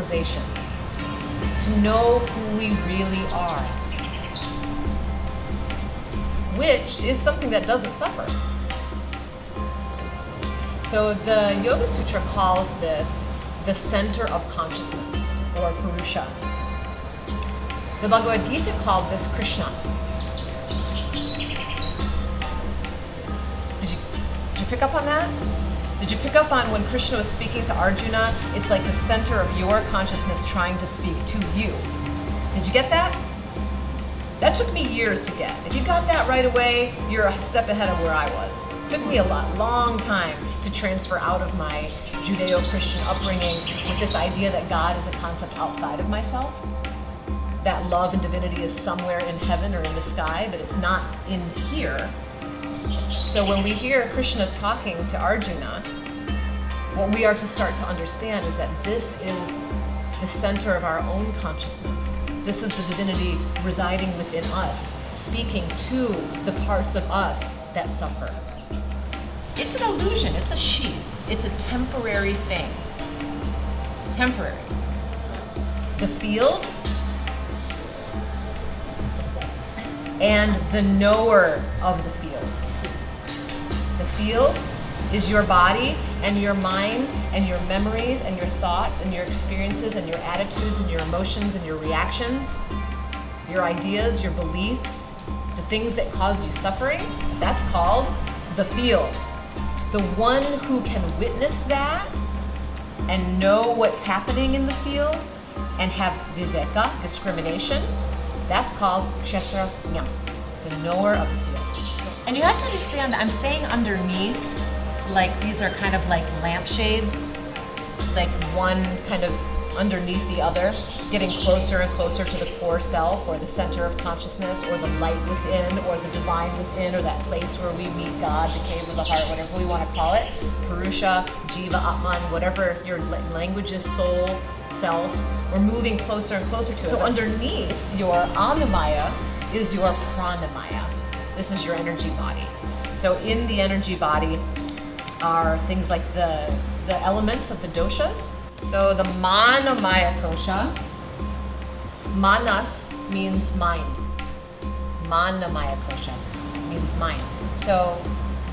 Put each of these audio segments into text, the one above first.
realization, to know who we really are, which is something that doesn't suffer. So the Yoga Sutra calls this the center of consciousness, or Purusha. The Bhagavad Gita called this Krishna. Did you pick up on that? Did you pick up on when Krishna was speaking to Arjuna, it's like the center of your consciousness trying to speak to you. Did you get that? That took me years to get. If you got that right away, you're a step ahead of where I was. It took me a long time to transfer out of my Judeo-Christian upbringing with this idea that God is a concept outside of myself, that love and divinity is somewhere in heaven or in the sky, but it's not in here. So when we hear Krishna talking to Arjuna, what we are to start to understand is that this is the center of our own consciousness. This is the divinity residing within us, speaking to the parts of us that suffer. It's an illusion, it's a sheath, it's a temporary thing. It's temporary. The field and the knower of the field. The field is your body and your mind and your memories and your thoughts and your experiences and your attitudes and your emotions and your reactions, your ideas, your beliefs, the things that cause you suffering. That's called the field. The one who can witness that and know what's happening in the field and have viveka, discrimination, that's called kshetrajna, the knower of the field. And you have to understand that I'm saying underneath, like these are kind of like lampshades, like one kind of underneath the other, getting closer and closer to the core self or the center of consciousness or the light within or the divine within or that place where we meet God, the cave of the heart, whatever we want to call it, Purusha, Jiva, Atman, whatever your language is, soul, self, we're moving closer and closer to it. So underneath your Annamaya is your Pranamaya. This is your energy body. So in the energy body are things like the elements of the doshas. So the Manomaya kosha, manas means mind. Manomaya kosha means mind. So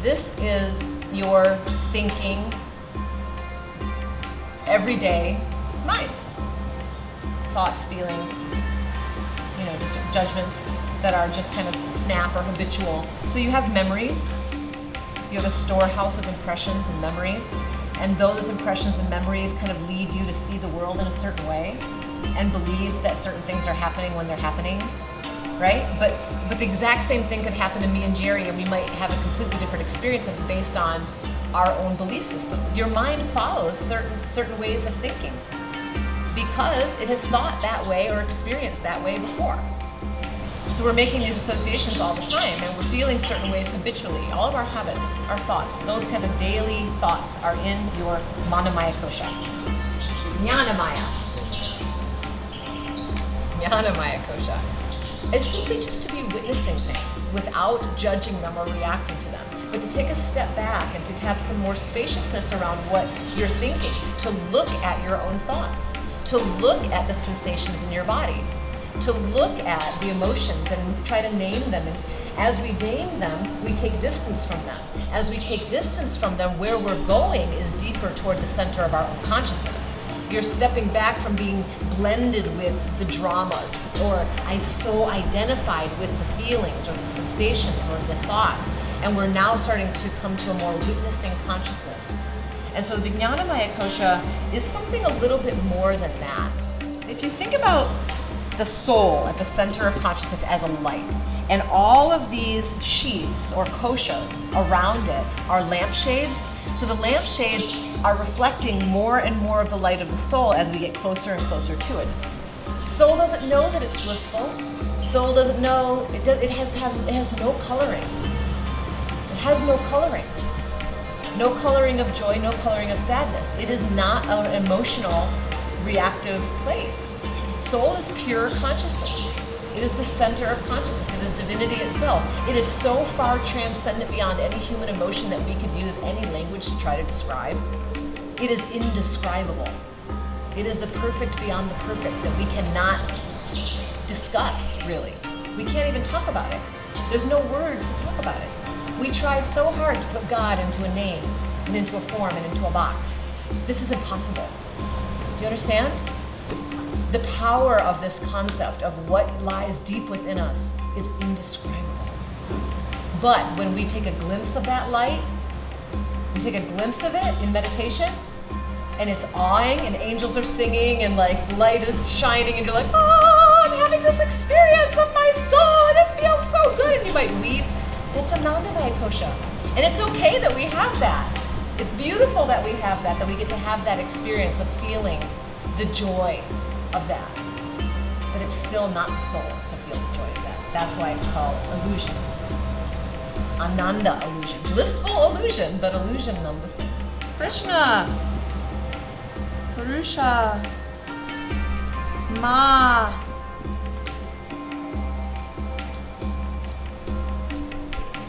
this is your thinking, everyday mind. Thoughts, feelings, just judgments that are just kind of snap or habitual. So you have memories. You have a storehouse of impressions and memories. And those impressions and memories kind of lead you to see the world in a certain way and believe that certain things are happening when they're happening, right? But the exact same thing could happen to me and Jerry, and we might have a completely different experience based on our own belief system. Your mind follows certain ways of thinking because it has thought that way or experienced that way before. So we're making these associations all the time, and we're feeling certain ways habitually. All of our habits, our thoughts, those kind of daily thoughts are in your Manomaya kosha. Jnanamaya. Jnanamaya kosha. It's simply just to be witnessing things without judging them or reacting to them, but to take a step back and to have some more spaciousness around what you're thinking, to look at your own thoughts, to look at the sensations in your body, to look at the emotions and try to name them. And as we name them, we take distance from them. As we take distance from them, where we're going is deeper toward the center of our own consciousness. You're stepping back from being blended with the dramas, or I so identified with the feelings or the sensations or the thoughts, and we're now starting to come to a more witnessing consciousness. And so the Jnanamaya kosha is something a little bit more than that. If you think about the soul at the center of consciousness as a light, and all of these sheaths or koshas around it are lampshades. So the lampshades are reflecting more and more of the light of the soul as we get closer and closer to it. Soul doesn't know that it's blissful. Soul doesn't know, it has no coloring. It has no coloring. No coloring of joy, no coloring of sadness. It is not an emotional, reactive place. Soul is pure consciousness. It is the center of consciousness. It is divinity itself. It is so far transcendent beyond any human emotion that we could use any language to try to describe. It is indescribable. It is the perfect beyond the perfect that we cannot discuss, really. We can't even talk about it. There's no words to talk about it. We try so hard to put God into a name and into a form and into a box. This is impossible. Do you understand? The power of this concept of what lies deep within us is indescribable. But when we take a glimpse of that light, we take a glimpse of it in meditation, and it's awing, and angels are singing, and like light is shining, and you're like, oh, I'm having this experience of my soul, and it feels so good, and you might weep. It's Anandamaya Kosha. And it's okay that we have that. It's beautiful that we have that we get to have that experience of feeling the joy of that. But it's still not the soul to feel the joy of that. That's why it's called illusion. Ananda illusion. Blissful illusion, but illusion nonetheless. Krishna. Purusha. Ma.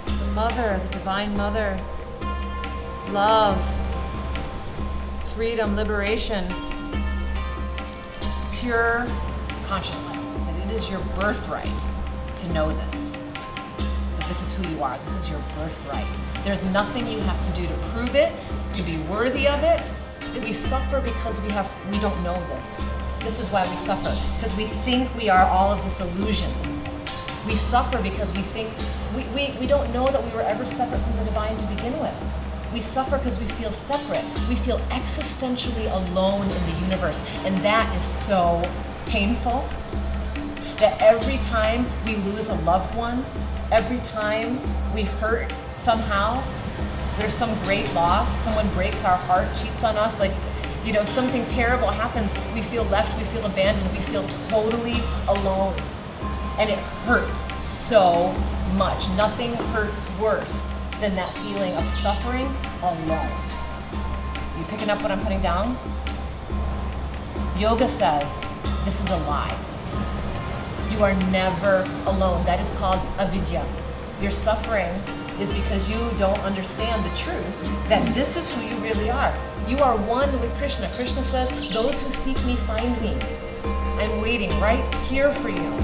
The mother, the divine mother. Love. Freedom, liberation. Pure consciousness. And it is your birthright to know this. That this is who you are. This is your birthright. There's nothing you have to do to prove it, to be worthy of it. We suffer because we don't know this. This is why we suffer. Because we think we are all of this illusion. We suffer because we think we don't know that we were ever separate from the divine to begin with. We suffer because we feel separate. We feel existentially alone in the universe. And that is so painful that every time we lose a loved one, every time we hurt somehow, there's some great loss, someone breaks our heart, cheats on us, like, you know, something terrible happens, we feel left, we feel abandoned, we feel totally alone. And it hurts so much. Nothing hurts worse than that feeling of suffering alone. You picking up what I'm putting down? Yoga says this is a lie. You are never alone. That is called avidya. Your suffering is because you don't understand the truth that this is who you really are. You are one with Krishna. Krishna says, those who seek me find me. I'm waiting right here for you.